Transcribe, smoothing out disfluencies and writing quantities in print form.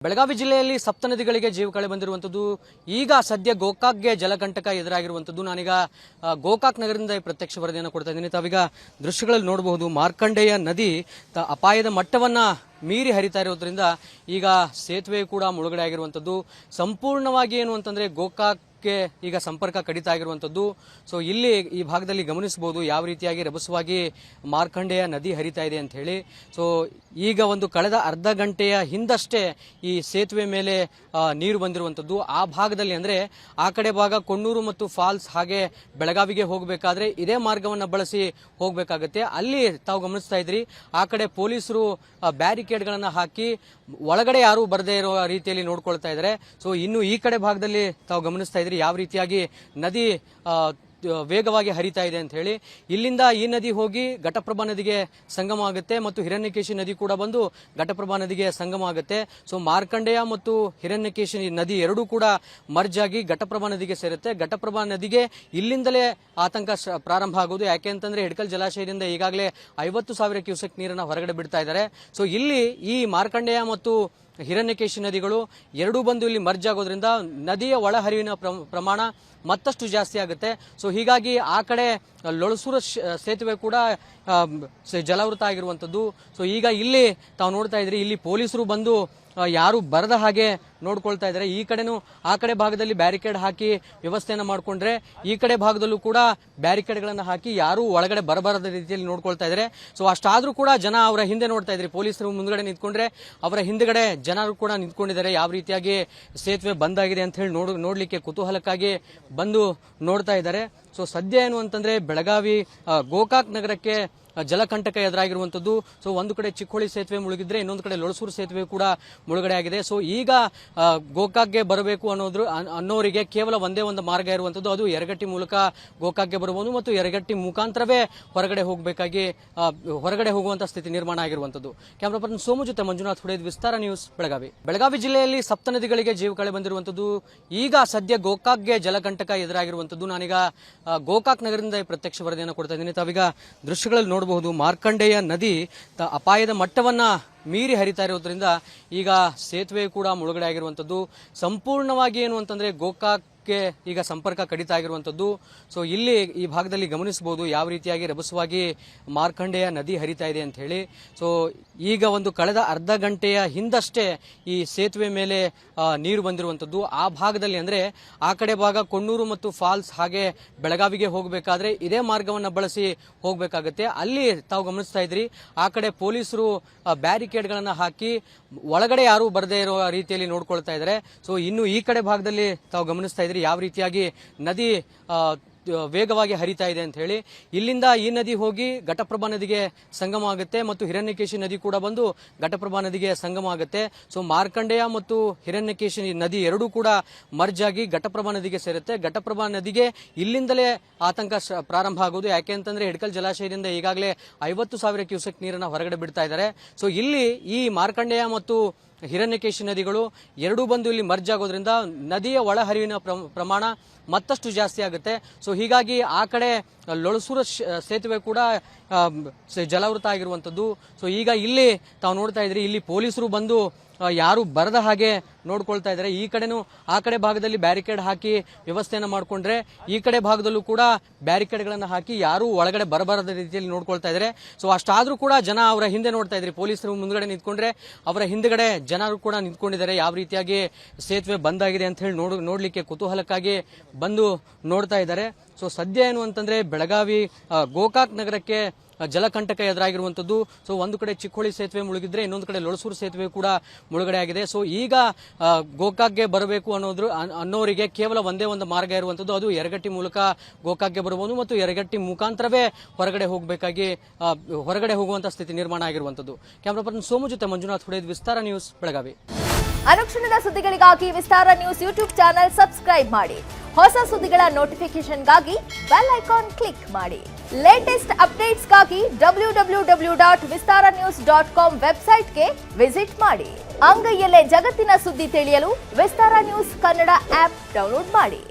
ಬೆಳಗಾವಿ ಜಿಲ್ಲೆಯಲ್ಲಿ ಸಪ್ತ ನದಿಗಳಿಗೆ ಜೀವಕಳೆ ಬಂದಿರುವಂತದ್ದು. ಈಗ ಸದ್ಯ ಗೋಕಾಕ್ಗೆ ಜಲಕಂಟಕ ಎದುರಾಗಿರುವಂತದ್ದು. ನಾನೀಗ ಗೋಕಾಕ್ ನಗರದಿಂದ ಪ್ರತ್ಯಕ್ಷ ವರದಿಯನ್ನು ಕೊಡ್ತಾ ಇದ್ದೀನಿ. ತಾವೀಗ ದೃಶ್ಯಗಳಲ್ಲಿ ನೋಡಬಹುದು, ಮಾರ್ಕಂಡೇಯ ನದಿ ಅಪಾಯದ ಮಟ್ಟವನ್ನ ಮೀರಿ ಹರಿತಾ ಇರೋದ್ರಿಂದ ಈಗ ಸೇತುವೆ ಕೂಡ ಮುಳುಗಡೆ ಆಗಿರುವಂತದ್ದು. ಸಂಪೂರ್ಣವಾಗಿ ಏನು ಅಂತಂದ್ರೆ ಗೋಕಾಕ್ಗೆ ಈಗ ಸಂಪರ್ಕ ಕಡಿತಾ ಆಗಿರುವಂತದ್ದು. ಸೊ ಇಲ್ಲಿ ಈ ಭಾಗದಲ್ಲಿ ಗಮನಿಸಬಹುದು ಯಾವ ರೀತಿಯಾಗಿ ರಭಸವಾಗಿ ಮಾರ್ಕಂಡೇಯ ನದಿ ಹರಿತಾ ಇದೆ ಅಂತ ಹೇಳಿ. ಸೊ ಈಗ ಒಂದು ಕಳೆದ ಅರ್ಧ ಗಂಟೆಯ ಹಿಂದಷ್ಟೇ ಈ ಸೇತುವೆ ಮೇಲೆ ನೀರು ಬಂದಿರುವಂತದ್ದು. ಆ ಭಾಗದಲ್ಲಿ ಅಂದ್ರೆ ಆ ಕಡೆ ಭಾಗ ಕೊಣ್ಣೂರು ಮತ್ತು ಫಾಲ್ಸ್ ಹಾಗೆ ಬೆಳಗಾವಿಗೆ ಹೋಗಬೇಕಾದ್ರೆ ಇದೇ ಮಾರ್ಗವನ್ನ ಬಳಸಿ ಹೋಗಬೇಕಾಗತ್ತೆ. ಅಲ್ಲಿ ತಾವು ಗಮನಿಸ್ತಾ ಇದ್ರಿ, ಆ ಕಡೆ ಪೊಲೀಸರು ಬ್ಯಾರಿಕೇಡ್ಗಳನ್ನ ಹಾಕಿ ಒಳಗಡೆ ಯಾರು ಬರದೇ ಇರೋ ರೀತಿಯಲ್ಲಿ ನೋಡ್ಕೊಳ್ತಾ ಇದ್ದಾರೆ. ಸೊ ಇನ್ನು ಈ ಕಡೆ ಭಾಗದಲ್ಲಿ ತಾವು ಗಮನಿಸ್ತಾ ಇದ್ರಿ ಯಾವ ರೀತಿಯಾಗಿ ನದಿ ವೇಗವಾಗಿ ಹರಿತಾ ಇದೆ ಅಂತ ಹೇಳಿ. ಇಲ್ಲಿಂದ ಈ ನದಿ ಹೋಗಿ ಘಟಪ್ರಭಾ ನದಿಗೆ ಸಂಗಮ ಆಗುತ್ತೆ ಮತ್ತು ಹಿರಣ್ಯಕೇಶಿ ನದಿ ಕೂಡ ಬಂದು ಘಟಪ್ರಭಾ ನದಿಗೆ ಸಂಗಮ ಆಗುತ್ತೆ. ಸೊ ಮಾರ್ಕಂಡೇಯ ಮತ್ತು ಹಿರಣ್ಯಕೇಶಿ ನದಿ ಎರಡೂ ಕೂಡ ಮರ್ಜ್ ಆಗಿ ಘಟಪ್ರಭಾ ನದಿಗೆ ಸೇರುತ್ತೆ. ಘಟಪ್ರಭಾ ನದಿಗೆ ಇಲ್ಲಿಂದಲೇ ಆತಂಕ ಪ್ರಾರಂಭ ಆಗೋದು. ಯಾಕೆ ಅಂತಂದ್ರೆ ಹಿಡಕಲ್ ಜಲಾಶಯದಿಂದ ಈಗಾಗಲೇ 50,000 ಕ್ಯೂಸೆಕ್ ನೀರನ್ನ ಹೊರಗಡೆ ಬಿಡ್ತಾ ಇದ್ದಾರೆ. ಸೊ ಇಲ್ಲಿ ಈ ಮಾರ್ಕಂಡೇಯ ಮತ್ತು ಹಿರಣ್ಯಕೇಶಿ ನದಿಗಳು ಎರಡೂ ಬಂದು ಇಲ್ಲಿ ಮರ್ಜ್ ಆಗೋದ್ರಿಂದ ನದಿಯ ಒಳಹರಿವಿನ ಪ್ರಮಾಣ ಮತ್ತಷ್ಟು ಜಾಸ್ತಿ ಆಗುತ್ತೆ. ಸೊ ಹೀಗಾಗಿ ಆ ಕಡೆ ಲೊಳಸೂರು ಸೇತುವೆ ಕೂಡ ಜಲಾವೃತ ಆಗಿರುವಂತದ್ದು. ಸೊ ಈಗ ಇಲ್ಲಿ ತಾವು ನೋಡ್ತಾ ಇದ್ರಿ, ಇಲ್ಲಿ ಪೊಲೀಸರು ಬಂದು ಯಾರು ಬರದ ಹಾಗೆ ನೋಡ್ಕೊಳ್ತಾ ಇದ್ದಾರೆ. ಈ ಕಡೆನೂ ಆ ಕಡೆ ಭಾಗದಲ್ಲಿ ಬ್ಯಾರಿಕೇಡ್ ಹಾಕಿ ವ್ಯವಸ್ಥೆಯನ್ನ ಮಾಡ್ಕೊಂಡ್ರೆ ಈ ಕಡೆ ಭಾಗದಲ್ಲೂ ಕೂಡ ಬ್ಯಾರಿಕೇಡ್ಗಳನ್ನ ಹಾಕಿ ಯಾರು ಒಳಗಡೆ ಬರಬಾರದ ರೀತಿಯಲ್ಲಿ ನೋಡ್ಕೊಳ್ತಾ ಇದ್ದಾರೆ. ಸೊ ಅಷ್ಟಾದ್ರೂ ಕೂಡ ಜನ ಅವರ ಹಿಂದೆ ನೋಡ್ತಾ ಇದ್ರಿ. ಪೊಲೀಸರು ಮುಂದ್ಗಡೆ ನಿಂತ್ಕೊಂಡ್ರೆ ಅವರ ಹಿಂದ್ಗಡೆ ಜನರು ಕೂಡ ನಿಂತ್ಕೊಂಡಿದ್ದಾರೆ. ಯಾವ ರೀತಿಯಾಗಿ ಸೇತುವೆ ಬಂದಾಗಿದೆ ಅಂತ ಹೇಳಿ ನೋಡ್ಲಿಕ್ಕೆ ಕುತೂಹಲಕ್ಕಾಗಿ ಬಂದು ನೋಡ್ತಾ ಇದ್ದಾರೆ. ಸೊ ಸದ್ಯ ಏನು ಅಂತಂದ್ರೆ ಬೆಳಗಾವಿ ಗೋಕಾಕ್ ನಗರಕ್ಕೆ ಜಲಕಂಟಕ ಎದುರಾಗಿರುವಂತದ್ದು. ಸೊ ಒಂದು ಕಡೆ ಚಿಕ್ಕೋಳಿ ಸೇತುವೆ ಮುಳುಗಿದ್ರೆ ಇನ್ನೊಂದು ಕಡೆ ಲೊಳಸೂರು ಸೇತುವೆ ಕೂಡ ಮುಳುಗಡೆ ಆಗಿದೆ. ಸೊ ಈಗ ಗೋಕಾಕ್ಗೆ ಬರಬೇಕು ಅನ್ನೋರಿಗೆ ಕೇವಲ ಒಂದೇ ಒಂದು ಮಾರ್ಗ ಇರುವಂತದ್ದು, ಅದು ಯರಗಟ್ಟಿ ಮೂಲಕ ಗೋಕಾಕ್ಗೆ ಬರಬಹುದು ಮತ್ತು ಯರಗಟ್ಟಿ ಮುಖಾಂತರವೇ ಹೊರಗಡೆ ಹೋಗುವಂತ ಸ್ಥಿತಿ ನಿರ್ಮಾಣ ಆಗಿರುವಂತದ್ದು. ಕ್ಯಾಮರಾ ಪರ್ಸನ್ ಸೋಮು ಜೊತೆ ಮಂಜುನಾಥ್ ಹುಡೇದ್, ವಿಸ್ತಾರ ನ್ಯೂಸ್, ಬೆಳಗಾವಿ. ಬೆಳಗಾವಿ ಜಿಲ್ಲೆಯಲ್ಲಿ ಸಪ್ತ ನದಿಗಳಿಗೆ ಜೀವಕಳೆ ಬಂದಿರುವಂತದ್ದು. ಈಗ ಸದ್ಯ ಗೋಕಾಕ್ಗೆ ಜಲಕಂಟಕ ಎದುರಾಗಿರುವಂತದ್ದು. ನಾನೀಗ ಗೋಕಾಕ್ ನಗರದಿಂದ ಪ್ರತ್ಯಕ್ಷ ವರದಿಯನ್ನು ಕೊಡ್ತಾ ಇದ್ದೀನಿ. ತಾವೀಗ ದೃಶ್ಯಗಳಲ್ಲಿ ನೋಡಬಹುದು, ಮಾರ್ಕಂಡೇಯ ನದಿ ಅಪಾಯದ ಮಟ್ಟವನ್ನ ಮೀರಿ ಹರಿತಾ ಇರೋದ್ರಿಂದ ಈಗ ಸೇತುವೆ ಕೂಡ ಮುಳುಗಡೆ ಆಗಿರುವಂತದ್ದು. ಸಂಪೂರ್ಣವಾಗಿ ಏನು ಅಂತಂದ್ರೆ ಗೋಕಾಕ್ಗೆ ಈಗ ಸಂಪರ್ಕ ಕಡಿತಾ ಆಗಿರುವಂತದ್ದು. ಸೊ ಇಲ್ಲಿ ಈ ಭಾಗದಲ್ಲಿ ಗಮನಿಸಬಹುದು ಯಾವ ರೀತಿಯಾಗಿ ರಭಸವಾಗಿ ಮಾರ್ಕಂಡೇಯ ನದಿ ಹರಿತಾ ಇದೆ ಅಂತ ಹೇಳಿ. ಸೊ ಈಗ ಒಂದು ಕಳೆದ ಅರ್ಧ ಗಂಟೆಯ ಹಿಂದಷ್ಟೇ ಈ ಸೇತುವೆ ಮೇಲೆ ನೀರು ಬಂದಿರುವಂತದ್ದು. ಆ ಭಾಗದಲ್ಲಿ ಅಂದ್ರೆ ಆ ಕಡೆ ಭಾಗ ಕೊಣ್ಣೂರು ಮತ್ತು ಫಾಲ್ಸ್ ಹಾಗೆ ಬೆಳಗಾವಿಗೆ ಹೋಗಬೇಕಾದ್ರೆ ಇದೇ ಮಾರ್ಗವನ್ನ ಬಳಸಿ ಹೋಗಬೇಕಾಗತ್ತೆ. ಅಲ್ಲಿ ತಾವು ಗಮನಿಸ್ತಾ ಇದ್ರಿ, ಆ ಕಡೆ ಪೊಲೀಸರು ಬ್ಯಾರಿಕೇಡ್ಗಳನ್ನ ಹಾಕಿ ಒಳಗಡೆ ಯಾರು ಬರದೇ ಇರೋ ರೀತಿಯಲ್ಲಿ ನೋಡ್ಕೊಳ್ತಾ ಇದ್ದಾರೆ. ಸೊ ಇನ್ನು ಈ ಕಡೆ ಭಾಗದಲ್ಲಿ ತಾವು ಗಮನಿಸ್ತಾ ಇದ್ರಿ ಯಾವ ರೀತಿಯಾಗಿ ನದಿ ವೇಗವಾಗಿ ಹರಿತಾ ಇದೆ ಅಂತ ಹೇಳಿ. ಇಲ್ಲಿಂದ ಈ ನದಿ ಹೋಗಿ ಘಟಪ್ರಭಾ ನದಿಗೆ ಸಂಗಮ ಆಗುತ್ತೆ ಮತ್ತು ಹಿರಣ್ಯಕೇಶಿ ನದಿ ಕೂಡ ಬಂದು ಘಟಪ್ರಭಾ ನದಿಗೆ ಸಂಗಮ ಆಗುತ್ತೆ. ಸೊ ಮಾರ್ಕಂಡೇಯ ಮತ್ತು ಹಿರಣ್ಯಕೇಶಿ ನದಿ ಎರಡೂ ಕೂಡ ಮರ್ಜ್ ಆಗಿ ಘಟಪ್ರಭಾ ನದಿಗೆ ಸೇರುತ್ತೆ. ಘಟಪ್ರಭಾ ನದಿಗೆ ಇಲ್ಲಿಂದಲೇ ಆತಂಕ ಪ್ರಾರಂಭ ಆಗೋದು. ಯಾಕೆ ಅಂತಂದ್ರೆ ಹಿಡಕಲ್ ಜಲಾಶಯದಿಂದ ಈಗಾಗಲೇ 50,000 ಕ್ಯೂಸೆಕ್ ನೀರನ್ನ ಹೊರಗಡೆ ಬಿಡ್ತಾ ಇದ್ದಾರೆ. ಸೊ ಇಲ್ಲಿ ಈ ಮಾರ್ಕಂಡೇಯ ಮತ್ತು ಹಿರಣ್ಯಕೇಶಿ ನದಿಗಳು ಎರಡೂ ಬಂದು ಇಲ್ಲಿ ಮರ್ಜ್ ಆಗೋದ್ರಿಂದ ನದಿಯ ಒಳಹರಿವಿನ ಪ್ರಮಾಣ ಮತ್ತಷ್ಟು ಜಾಸ್ತಿ ಆಗುತ್ತೆ. ಸೊ ಹೀಗಾಗಿ ಆ ಕಡೆ ಲೊಳಸೂರು ಸೇತುವೆ ಕೂಡ ಜಲಾವೃತ ಆಗಿರುವಂತದ್ದು. ಸೊ ಈಗ ಇಲ್ಲಿ ತಾವು ನೋಡ್ತಾ ಇದ್ರಿ, ಇಲ್ಲಿ ಪೊಲೀಸರು ಬಂದು ಯಾರು ಬರದ ಹಾಗೆ ನೋಡ್ಕೊಳ್ತಾ ಇದ್ದಾರೆ. ಈ ಕಡೆನೂ ಆ ಕಡೆ ಭಾಗದಲ್ಲಿ ಬ್ಯಾರಿಕೇಡ್ ಹಾಕಿ ವ್ಯವಸ್ಥೆಯನ್ನ ಮಾಡ್ಕೊಂಡ್ರೆ ಈ ಕಡೆ ಭಾಗದಲ್ಲೂ ಕೂಡ ಬ್ಯಾರಿಕೇಡ್ಗಳನ್ನ ಹಾಕಿ ಯಾರು ಒಳಗಡೆ ಬರಬಾರದ ರೀತಿಯಲ್ಲಿ ನೋಡ್ಕೊಳ್ತಾ ಇದ್ದಾರೆ. ಸೊ ಅಷ್ಟಾದ್ರೂ ಕೂಡ ಜನ ಅವರ ಹಿಂದೆ ನೋಡ್ತಾ ಇದ್ರಿ. ಪೊಲೀಸರು ಮುಂದ್ಗಡೆ ನಿಂತ್ಕೊಂಡ್ರೆ ಅವರ ಹಿಂದ್ಗಡೆ ಜನರು ಕೂಡ ನಿಂತ್ಕೊಂಡಿದ್ದಾರೆ. ಯಾವ ರೀತಿಯಾಗಿ ಸೇತುವೆ ಬಂದಾಗಿದೆ ಅಂತ ಹೇಳಿ ನೋಡ್ಲಿಕ್ಕೆ ಕುತೂಹಲಕ್ಕಾಗಿ ಬಂದು ನೋಡ್ತಾ ಇದ್ದಾರೆ. ಸೊ ಸದ್ಯ ಏನು ಅಂತಂದ್ರೆ ಬೆಳಗಾವಿ ಗೋಕಾಕ್ ನಗರಕ್ಕೆ ಜಲಕಂಟಕ ಎದುರಾಗಿರುವಂತದ್ದು. ಸೊ ಒಂದು ಕಡೆ ಚಿಕ್ಕೋಳಿ ಸೇತುವೆ ಮುಳುಗಿದ್ರೆ ಇನ್ನೊಂದು ಕಡೆ ಲೊಳಸೂರು ಸೇತುವೆ ಕೂಡ ಮುಳುಗಡೆ ಆಗಿದೆ. ಸೊ ಈಗ ಗೋಕಾಕ್ಗೆ ಬರಬೇಕು ಅನ್ನೋರಿಗೆ ಕೇವಲ ಒಂದೇ ಒಂದು ಮಾರ್ಗ ಇರುವಂತದ್ದು, ಅದು ಯರಗಟ್ಟಿ ಮೂಲಕ ಗೋಕಾಕ್ಗೆ ಬರಬಹುದು ಮತ್ತು ಯರಗಟ್ಟಿ ಮುಖಾಂತರವೇ ಹೊರಗಡೆ ಹೋಗುವಂತ ಸ್ಥಿತಿ ನಿರ್ಮಾಣ ಆಗಿರುವಂತದ್ದು. ಕ್ಯಾಮರಾ ಪರ್ಸನ್ ಸೋಮು ಜೊತೆ ಮಂಜುನಾಥ್ ಹುಡೇದ್, ವಿಸ್ತಾರ ನ್ಯೂಸ್, ಬೆಳಗಾವಿ. ಅನುಕ್ಷಣದ ಸುದ್ದಿಗಳಿಗಾಗಿ ವಿಸ್ತಾರ ನ್ಯೂಸ್ ಯೂಟ್ಯೂಬ್ ಚಾನೆಲ್ ಸಬ್ಸ್ಕ್ರೈಬ್ ಮಾಡಿ. ಹೊಸ ಸುದ್ದಿಗಳ ನೋಟಿಫಿಕೇಶನ್ಗಾಗಿ ಬೆಲ್ ಐಕಾನ್ ಕ್ಲಿಕ್ ಮಾಡಿ. ಲೇಟೆಸ್ಟ್ ಅಪ್ಡೇಟ್ಸ್ಗಾಗಿ www.vistaranews.com ವೆಬ್ಸೈಟ್ಗೆ ವಿಸಿಟ್ ಮಾಡಿ. ಅಂಗೈಯಲ್ಲೇ ಜಗತ್ತಿನ ಸುದ್ದಿ ತಿಳಿಯಲು ವಿಸ್ತಾರ ನ್ಯೂಸ್ ಕನ್ನಡ ಆಪ್ ಡೌನ್ಲೋಡ್ ಮಾಡಿ.